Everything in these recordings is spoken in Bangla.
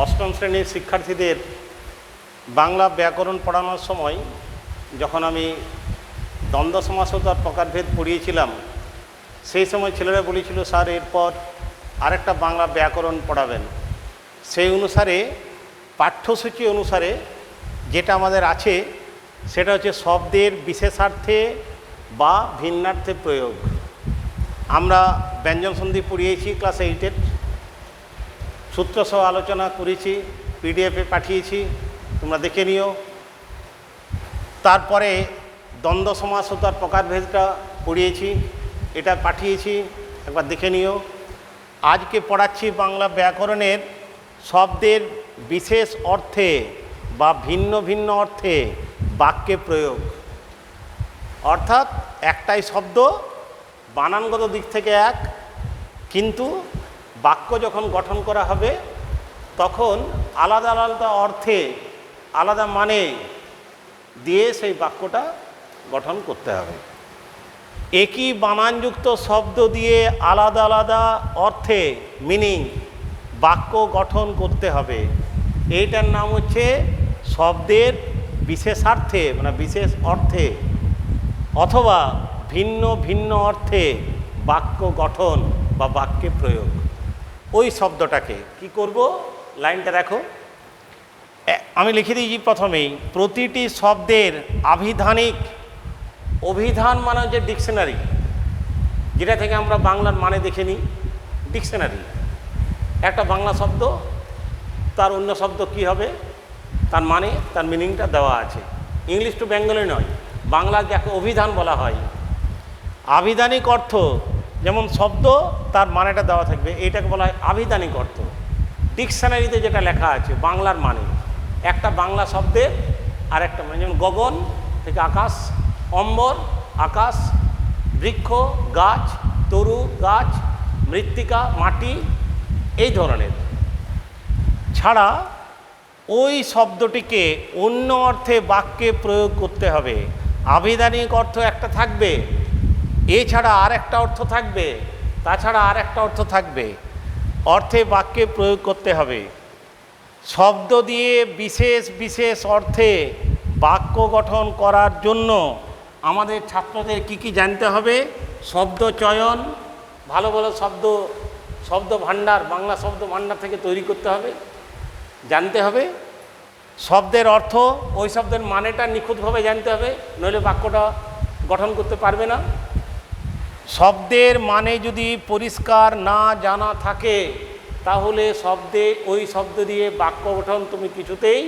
অষ্টম শ্রেণীর শিক্ষার্থীদের বাংলা ব্যাকরণ পড়ানোর সময় যখন আমি দ্বন্দ্ব সমাসতার প্রকারভেদ পড়িয়েছিলাম, সেই সময় ছেলেরা বলেছিল, স্যার এরপর আরেকটা বাংলা ব্যাকরণ পড়াবেন। সেই অনুসারে পাঠ্যসূচি অনুসারে যেটা আমাদের আছে সেটা হচ্ছে শব্দের বিশেষার্থে বা ভিন্নার্থে প্রয়োগ। আমরা ব্যঞ্জন সন্ধি পড়িয়েছি ক্লাস 8-এর, সূত্রসহ আলোচনা করেছি, পিডিএফে পাঠিয়েছি, তোমরা দেখে নিও। তারপরে দ্বন্দ্ব সমাসতার প্রকারভেদটা পড়িয়েছি, এটা পাঠিয়েছি, একবার দেখে নিও। আজকে পড়াচ্ছি বাংলা ব্যাকরণের শব্দের বিশেষ অর্থে বা ভিন্ন ভিন্ন অর্থে বাক্যে প্রয়োগ। অর্থাৎ একটাই শব্দ, বানানগত দিক থেকে এক, কিন্তু বাক্য যখন গঠন করা হবে তখন আলাদা আলাদা অর্থে আলাদা মানে দিয়ে সেই বাক্যটা গঠন করতে হবে। একই বানানযুক্ত শব্দ দিয়ে আলাদা আলাদা অর্থে মিনিং বাক্য গঠন করতে হবে। এইটার নাম হচ্ছে শব্দের বিশেষার্থে মানে বিশেষ অর্থে অথবা ভিন্ন ভিন্ন অর্থে বাক্য গঠন বা বাক্যে প্রয়োগ। ওই শব্দটাকে কি করব, লাইনটা দেখো, আমি লিখে দিয়েছি প্রথমেই, প্রতিটি শব্দের আভিধানিক, অভিধান মানে হচ্ছে ডিকশনারি, যেটা থেকে আমরা বাংলার মানে দেখে নিই। ডিকশনারি একটা বাংলা শব্দ, তার অন্য শব্দ কি হবে, তার মানে তার মিনিংটা দেওয়া আছে। ইংলিশ টু বেঙ্গলি নয়, বাংলার যাকে অভিধান বলা হয়। আভিধানিক অর্থ যেমন শব্দ, তার মানেটা দেওয়া থাকবে, এইটাকে বলা হয় আভিধানিক অর্থ। ডিকশনারিতে যেটা লেখা আছে বাংলার মানে, একটা বাংলা শব্দের আর একটা মানে, যেমন গগন থেকে আকাশ, অম্বর আকাশ, বৃক্ষ গাছ, তরু গাছ, মৃত্তিকা মাটি, এই ধরনের। ছাড়া ওই শব্দটিকে অন্য অর্থে বাক্যে প্রয়োগ করতে হবে। আভিধানিক অর্থ একটা থাকবে, এছাড়া আর একটা অর্থ থাকবে, তাছাড়া আর একটা অর্থ থাকবে, অর্থে বাক্যে প্রয়োগ করতে হবে। শব্দ দিয়ে বিশেষ বিশেষ অর্থে বাক্য গঠন করার জন্য আমাদের ছাত্রদের কি জানতে হবে, শব্দ চয়ন, ভালো ভালো শব্দ ভাণ্ডার, বাংলা শব্দ ভাণ্ডার থেকে তৈরি করতে হবে, জানতে হবে। শব্দের অর্থ, ওই শব্দের মানেটা নিখুঁতভাবে জানতে হবে, নইলে বাক্যটা গঠন করতে পারবে না। শব্দের মানে যদি পরিষ্কার না জানা থাকে তাহলে ওই শব্দ দিয়ে বাক্য গঠন তুমি কিছুতেই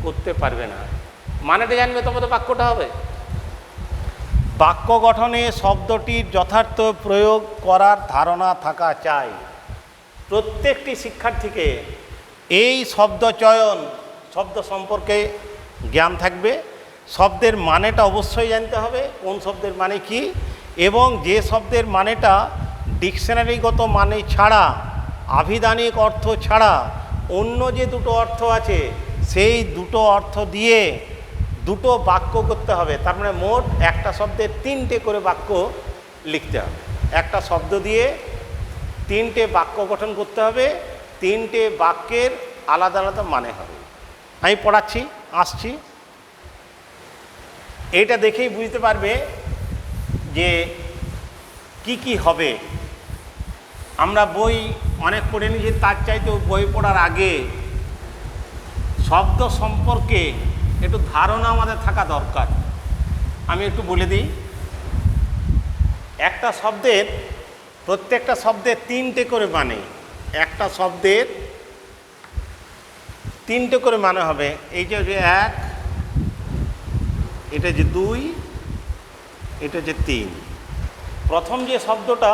করতে পারবে না। মানেটা জানবে তবে তো বাক্যটা হবে। বাক্য গঠনে শব্দটির যথার্থ প্রয়োগ করার ধারণা থাকা চাই। প্রত্যেকটি শিক্ষার্থীকে এই শব্দ চয়ন, শব্দ সম্পর্কে জ্ঞান থাকবে। শব্দের মানেটা অবশ্যই জানতে হবে, কোন শব্দের মানে কি, এবং যে শব্দের মানেটা ডিকশনারিগত মানে ছাড়া, আভিধানিক অর্থ ছাড়া অন্য যে দুটো অর্থ আছে সেই দুটো অর্থ দিয়ে দুটো বাক্য করতে হবে। তার মানে মোট একটা শব্দের 3টে করে বাক্য লিখতে হবে। একটা শব্দ দিয়ে 3টে বাক্য গঠন করতে হবে, 3টে বাক্যের আলাদা আলাদা মানে হবে। আমি পড়াচ্ছি, আসছি, এইটা দেখেই বুঝতে পারবে যে কি হবে। আমরা বই অনেক পড়ে নিয়েছি, তার চাইতেও বই পড়ার আগে শব্দ সম্পর্কে একটু ধারণা আমাদের থাকা দরকার। আমি একটু বলে দিই, একটা শব্দের, প্রত্যেকটা শব্দের 3টে করে মানে, একটা শব্দের 3টে করে মানে হবে। এই যে 1, এটা যে 2, এটা যে 3। প্রথম যে শব্দটা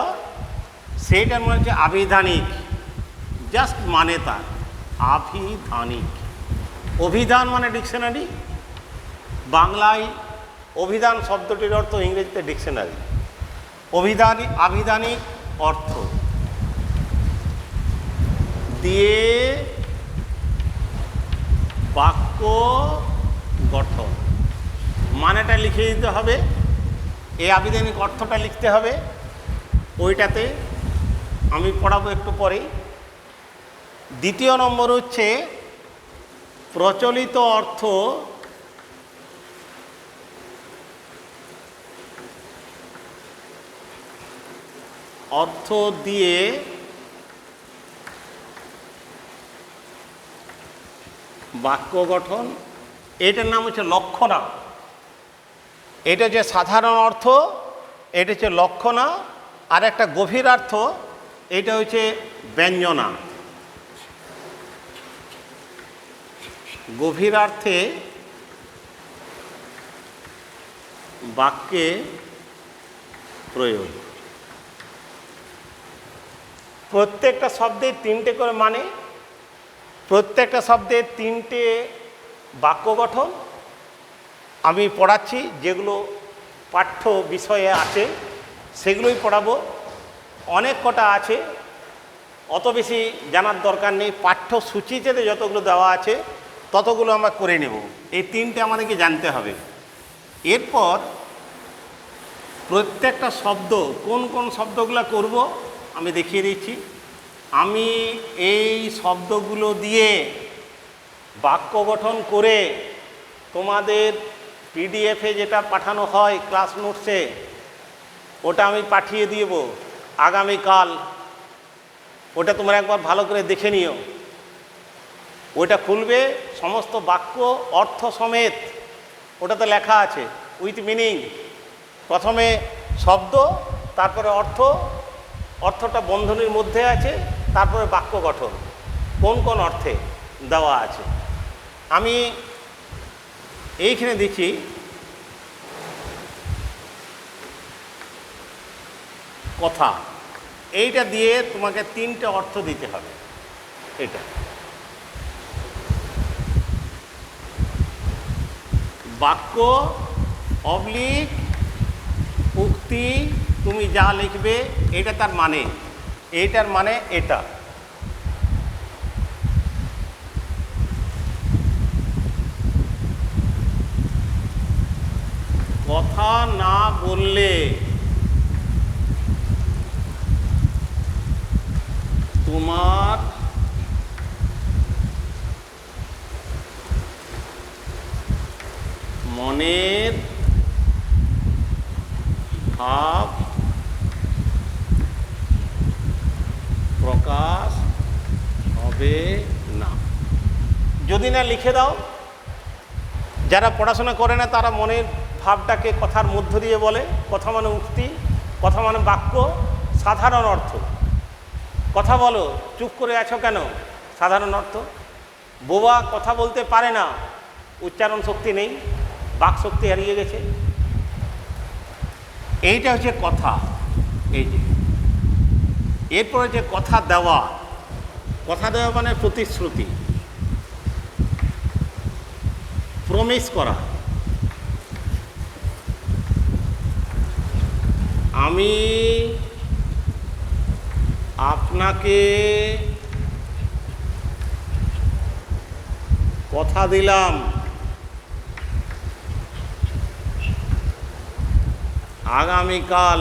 সেইটার মানে হচ্ছে আভিধানিক, জাস্ট মানে তার আভিধানিক। অভিধান মানে ডিকশনারি, বাংলায় অভিধান শব্দটির অর্থ, ইংরেজিতে ডিকশনারি। আভিধানিক অর্থ দিয়ে বাক্য গঠন, মানেটা লিখে দিতে হবে, এই আভিধানিক অর্থটা লিখতে হবে। ওইটাতে আমি পড়াবো একটু পরেই। দ্বিতীয় নম্বর হচ্ছে প্রচলিত অর্থ অর্থ দিয়ে বাক্য গঠন, এটার নাম হচ্ছে লক্ষণা। এটা যে সাধারণ অর্থ, এটা হচ্ছে লক্ষণা। আর একটা গভীরার্থ, এটা হচ্ছে ব্যঞ্জনা। গভীরার্থে বাক্যে প্রয়োগ। প্রত্যেকটা শব্দের তিনটে করে মানে, প্রত্যেকটা শব্দের তিনটে বাক্য গঠন আমি পড়াচ্ছি। যেগুলো পাঠ্য বিষয়ে আছে সেগুলোই পড়াবো। অনেক কটা আছে, অত বেশি জানার দরকার নেই। পাঠ্যসূচিতে যতগুলো দেওয়া আছে ততগুলো আমরা করে নেব। এই তিনটে আমাদেরকে জানতে হবে। এরপর প্রত্যেকটা শব্দ, কোন কোন শব্দগুলো করব আমি দেখিয়ে দিচ্ছি। আমি এই শব্দগুলো দিয়ে বাক্য গঠন করে তোমাদের পিডিএফে যেটা পাঠানো হয় ক্লাস নোটসে, ওটা আমি পাঠিয়ে দিব আগামীকাল। ওটা তোমরা একবার ভালো করে দেখে নিও। ওটা খুলবে, সমস্ত বাক্য অর্থ সমেত ওটাতে লেখা আছে, উইথ মিনিং। প্রথমে শব্দ, তারপরে অর্থ, অর্থটা বন্ধনীর মধ্যে আছে, তারপরে বাক্য গঠন কোন কোন অর্থে দেওয়া আছে। আমি এইখানে দেখি কথা, এইটা দিয়ে তোমাকে তিনটে অর্থ দিতে হবে। এটা বাক্য অবলিক উক্তি, তুমি যা লিখবে এটা তার মানে, এইটার মানে এটা। কথা না বললে তোমার মনের ভাব প্রকাশ হবে না। যদি না লিখে দাও, যারা পড়াশোনা করে না তারা মনের ভাবটাকে কথার মধ্য দিয়ে বলে। কথা মানে উক্তি, কথা মানে বাক্য, সাধারণ অর্থ। কথা বলো, চুপ করে আছো কেন? সাধারণ অর্থ। বোবা কথা বলতে পারে না, উচ্চারণ শক্তি নেই, বাক শক্তি হারিয়ে গেছে। এইটা হচ্ছে কথা। এই যে এরপরে যে কথা দেওয়া, কথা দেওয়া মানে প্রতিশ্রুতি, প্রমিস করা। আমি আপনাকে কথা দিলাম আগামীকাল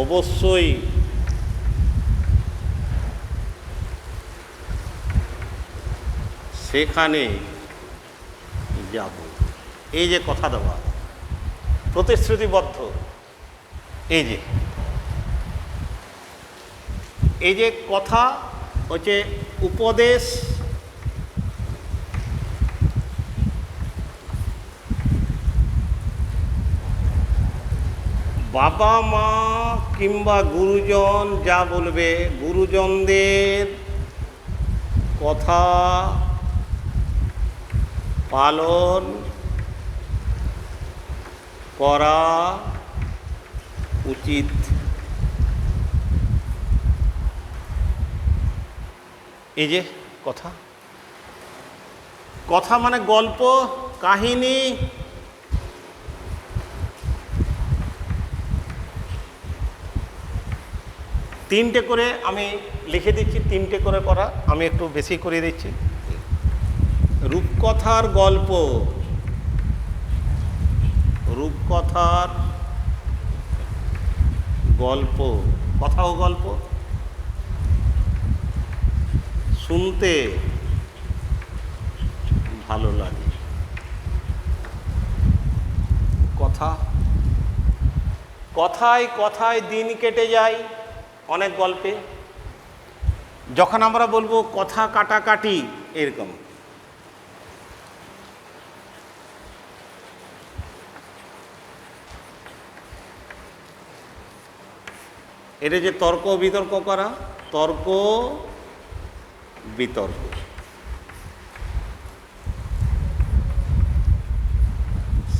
অবশ্যই সেখানে যাব। এই যে কথা দেওয়া, প্রতিশ্রুতিবদ্ধ। এই যে কথা হচ্ছে উপদেশ, বাবা মা কিংবা গুরুজন যা বলবে, গুরুজনদের কথা পালন করা উচিত। এই যে কথা, কথা মানে গল্প, কাহিনী। তিনটে করে আমি লিখে দিচ্ছি, তিনটে করে করা, আমি একটু বেশি করে দিচ্ছি। রূপকথার গল্প, রূপকথার গল্প, কথাও গল্প। শুনতে ভালো লাগে। কথা, কথায় কথায় দিন কেটে যায় অনেক গল্পে। যখন আমরা বলবো কথা কাটাকাটি, এরকম। এটা যে তর্ক বিতর্ক করা, তর্ক বিতর্ক।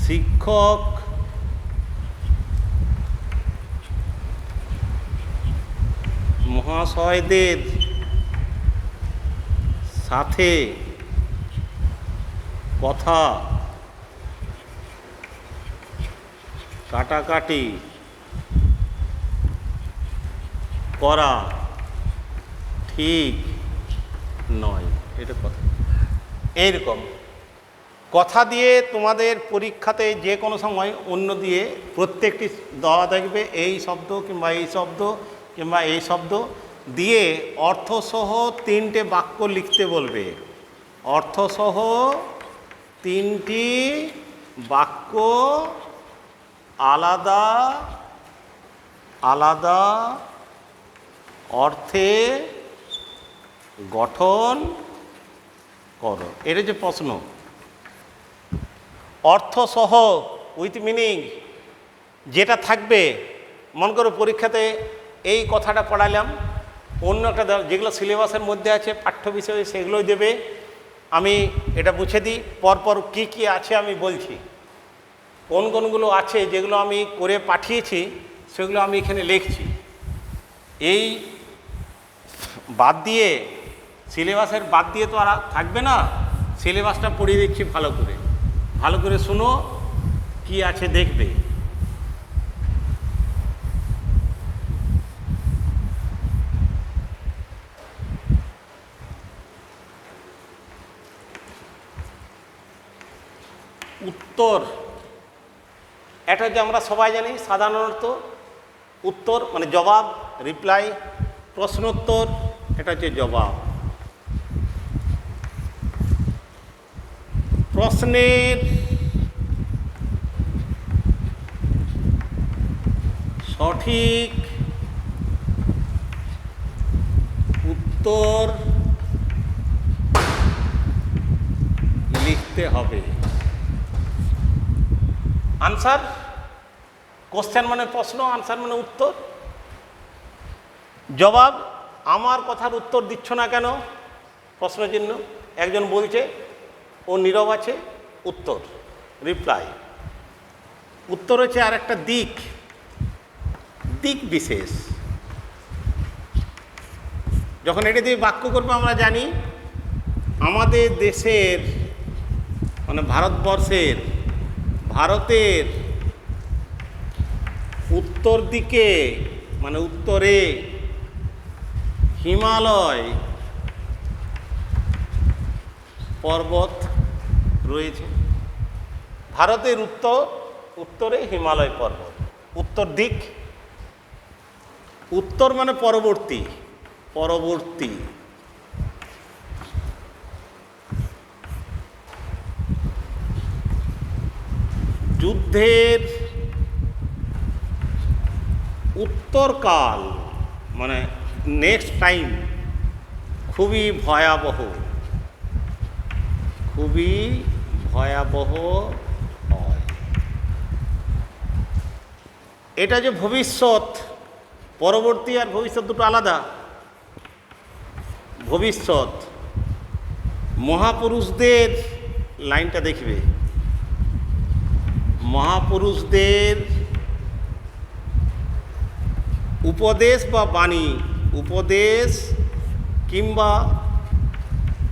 শিক্ষক মহাশয়দের সাথে কথা কাটাকাটি করা ঠিক নয়। এটা কথা। এইরকম কথা দিয়ে তোমাদের পরীক্ষাতে যে কোনো সময় অন্য দিয়ে প্রত্যেকটি দেওয়া দেখবে, এই শব্দ কিংবা এই শব্দ কিংবা এই শব্দ দিয়ে অর্থসহ 3টে বাক্য লিখতে বলবে। অর্থসহ 3টি বাক্য আলাদা আলাদা অর্থে গঠন করো। এটা যে প্রশ্ন, অর্থসহ উইথ মিনিং যেটা থাকবে। মনে করো পরীক্ষাতে এই কথাটা পড়ালাম, অন্য একটা যেগুলো সিলেবাসের মধ্যে আছে পাঠ্য বিষয়ে সেগুলোই দেবে। আমি এটা বুঝে দিই, পরপর কি কি আছে আমি বলছি। কোন কোনগুলো আছে যেগুলো আমি করে পাঠিয়েছি সেগুলো আমি এখানে লিখছি। এই বাদ দিয়ে, সিলেবাসের বাদ দিয়ে তো আর থাকবে না। সিলেবাসটা পড়িয়ে দিচ্ছি ভালো করে, ভালো করে শুনো কি আছে দেখবে। উত্তর, এটা যে আমরা সবাই জানি সাধারণত উত্তর মানে জবাব, রিপ্লাই। প্রশ্নোত্তর এটা হচ্ছে জবাব। প্রশ্নের সঠিক উত্তর লিখতে হবে। আনসার, কোশ্চেন মানে প্রশ্ন, আনসার মানে উত্তর। জবাব, আমার কথার উত্তর দিচ্ছ না কেন, প্রশ্নচিহ্ন। একজন বলছে, ও নীরব আছে, উত্তর, রিপ্লাই। উত্তর হচ্ছে আর একটা দিক, দিক বিশেষ। যখন এটা দিয়ে বাক্য করবো আমরা জানি আমাদের দেশের মানে ভারতবর্ষের, ভারতের উত্তর দিকে মানে উত্তরে হিমালয় পর্বত রয়েছে। ভারতের উত্তরে হিমালয় পর্বত, উত্তর দিক। উত্তর মানে পরবর্তী, পরবর্তী। যুদ্ধের উত্তরকাল মানে নেক্সট টাইম খুবই ভয়াবহ, খুবই ভয়াবহ হয়। এটা যে ভবিষ্যৎ, পরবর্তী আর ভবিষ্যৎ দুটো আলাদা। ভবিষ্যৎ, মহাপুরুষদের লাইনটা দেখবে, মহাপুরুষদের উপদেশ বা বাণী, উপদেশ কিংবা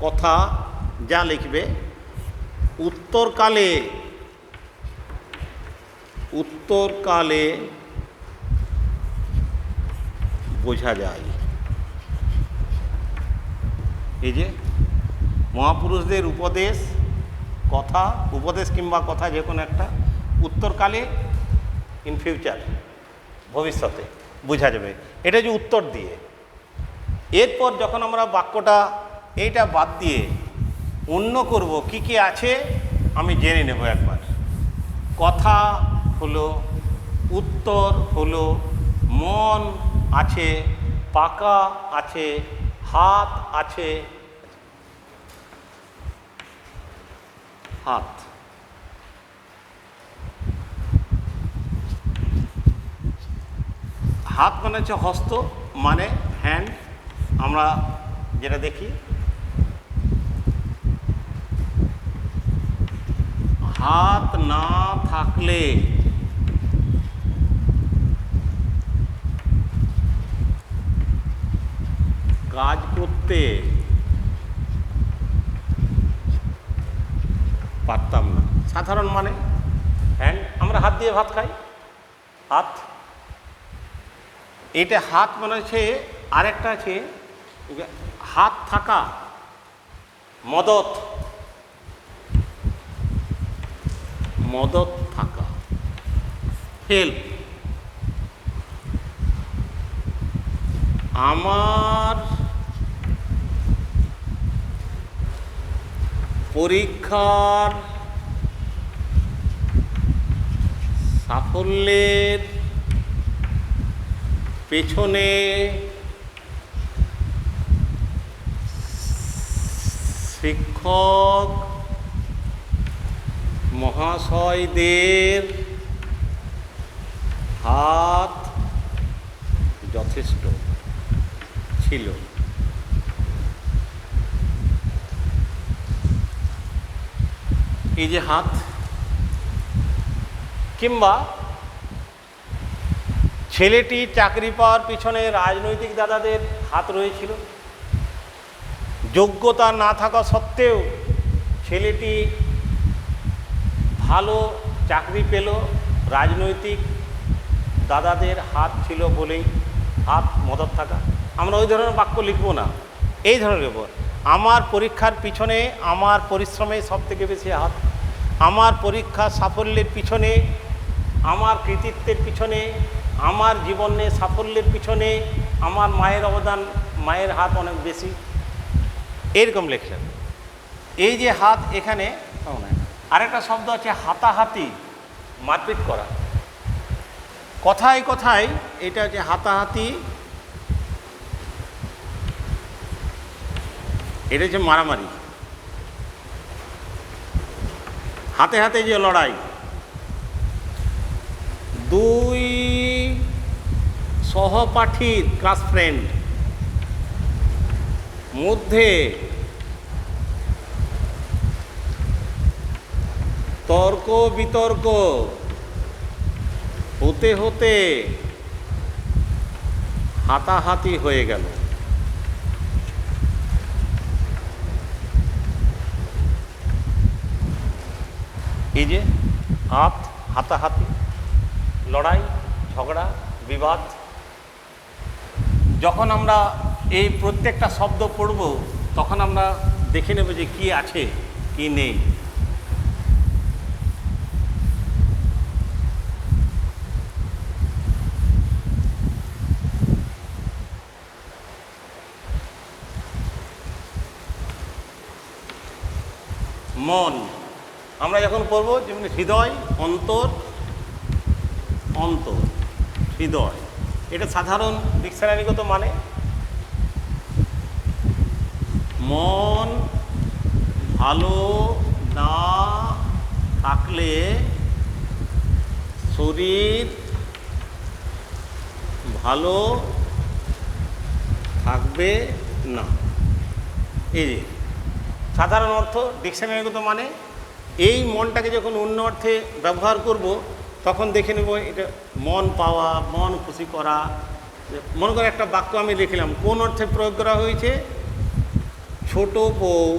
কথা যা লিখবে উত্তরকালে, উত্তরকালে বোঝা যায়। এই যে মহাপুরুষদের উপদেশ, কথা, উপদেশ কিংবা কথা যে কোনো একটা, উত্তরকালে ইন ফিউচার, ভবিষ্যতে বোঝা যাবে। এটা যে উত্তর দিয়ে। এরপর যখন আমরা বাক্যটা এইটা বাদ দিয়ে অন্য করব কি কি আছে আমি জেনে নেব একবার। কথা হলো, উত্তর হলো, মন আছে, পাকা আছে, হাত আছে। হাত, হাত মানে হচ্ছে হস্ত, মানে হ্যান্ড। আমরা যেটা দেখি, হাত না থাকলে কাজ করতে পারতাম না। সাধারণ মানে হ্যান্ড, আমরা হাত দিয়ে ভাত খাই, হাত। এটা হাত মানে হচ্ছে। আরেকটা আছে হাত থাকা, মদত, মদত থাকা, হেল্প। আমার পরীক্ষার সাফল্যের পেছনে শিক্ষক মহাশয়দের হাত যথেষ্ট ছিল। এই যে হাত, কিংবা ছেলেটি চাকরি পাওয়ার পিছনে রাজনৈতিক দাদাদের হাত রয়েছিল। যোগ্যতা না থাকা সত্ত্বেও ছেলেটি ভালো চাকরি পেল, রাজনৈতিক দাদাদের হাত ছিল বলেই। হাত, মদত থাকা। আমরা ওই ধরনের বাক্য লিখব না, এই ধরনের লিখব। আমার পরীক্ষার পিছনে আমার পরিশ্রমে সব থেকে বেশি হাত। আমার পরীক্ষার সাফল্যের পিছনে, আমার কৃতিত্বের পিছনে, আমার জীবনে সাফল্যের পিছনে আমার মায়ের অবদান, মায়ের হাত অনেক বেশি। এরকম লিখলেন। এই যে হাত, এখানে আরেকটা শব্দ আছে হাতাহাতি, মারপিট করা। কথায় কথায় এটা হচ্ছে হাতাহাতি, এটা হচ্ছে মারামারি। হাতে হাতে যে লড়াই, দুই সহপাঠীর, ক্লাস ফ্রেন্ড মধ্যে তর্ক বিতর্ক হতে হতে হাতাহাতি হয়ে গেল। এই যে হাত, হাতাহাতি, লড়াই, ঝগড়া, বিবাদ। যখন আমরা এই প্রত্যেকটা শব্দ পড়ব তখন আমরা দেখে নেব যে কি আছে কি নেই। মন আমরা যখন পড়ব, যেমন হৃদয়, অন্তর, অন্তর, হৃদয়। এটা সাধারণ ডিকশনারিগত মানে। মন ভালো না থাকলে শরীর ভালো থাকবে না। এই যে সাধারণ অর্থ, ডিকশনারিগত মানে। এই মনটাকে যখন অন্য অর্থে ব্যবহার করব তখন দেখে নেব এটা মন পাওয়া, মন খুশি করা। মনে করে একটা বাক্য আমি লিখলাম, কোন অর্থে প্রয়োগ করা হয়েছে? ছোট বউ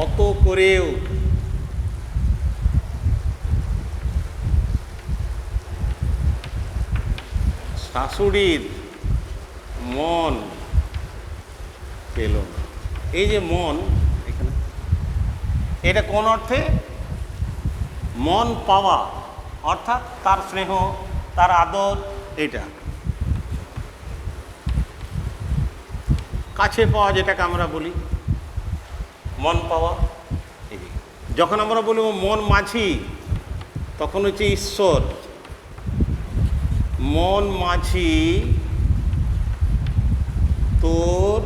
অত করেও শাশুড়ির মন পেল না। এই যে মন, এখানে এটা কোন অর্থে? মন পাওয়া, অর্থাৎ তার স্নেহ, তার আদর। এটা কাছে পাওয়া, যেটাকে আমরা বলি মন পাওয়া। এই যে যখন আমরা বলবো মন মাঝি, তখন হচ্ছে ঈশ্বর। মন মাঝি তোর,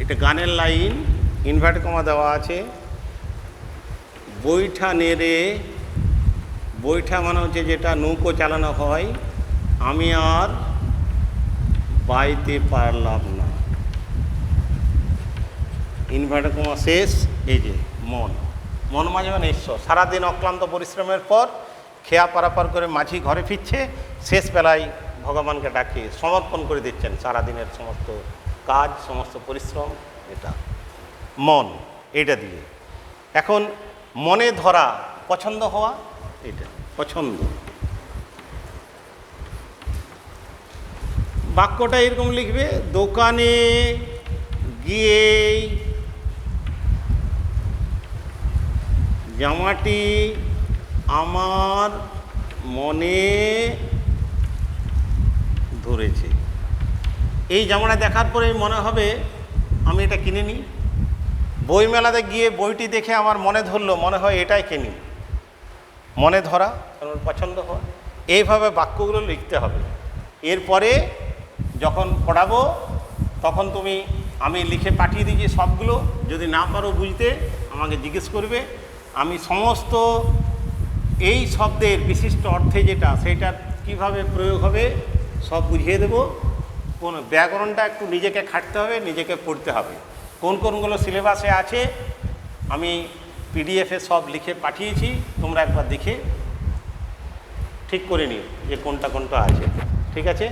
এটা গানের লাইন, ইনভার্ট কমা দেওয়া আছে। বৈঠা নেড়ে, বৈঠা মানে হচ্ছে যেটা নৌকো চালানো হয়, আমি আর বাইতে পারলাম না। ইনভার্ট কমা শেষ। এই যে মন, মন মাঝি মানে ঈশ্বর। সারাদিন অক্লান্ত পরিশ্রমের পর খেয়া পারাপার করে মাঝি ঘরে ফিরছে, শেষ বেলায় ভগবানকে ডাকে সমর্পণ করে দিচ্ছেন সারাদিনের সমস্ত কাজ, সমস্ত পরিশ্রম। এটা মন, এটা দিয়ে। এখন মনে ধরা, পছন্দ হওয়া, এটা পছন্দ। বাক্যটা এরকম লিখবে, দোকানে গিয়ে জামাটি আমার মনে ধরেছে। এই জামাটা দেখার পরেই মনে হবে আমি এটা কিনে নিই। বই মেলাতে গিয়ে বইটি দেখে আমার মনে ধরলো, মনে হয় এটাই কিনি। মনে ধরা, কারণ পছন্দ হয়। এইভাবে বাক্যগুলো লিখতে হবে। এরপরে যখন পড়াবো তখন তুমি, আমি লিখে পাঠিয়ে দিয়েছি সবগুলো, যদি না পারো বুঝতে আমাকে জিজ্ঞেস করবে। আমি সমস্ত এই শব্দের বিশিষ্ট অর্থে যেটা, সেটার কিভাবে প্রয়োগ হবে সব বুঝিয়ে দেবো। কোন ব্যাকরণটা একটু নিজেকে খাটতে হবে, নিজেকে পড়তে হবে। কোন কোনগুলো সিলেবাসে আছে আমি পিডিএফে সব লিখে পাঠিয়েছি, তোমরা একবার দেখে ঠিক করে নিও যে কোনটা কোনটা আছে। ঠিক আছে,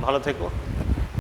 ভালো থেকো।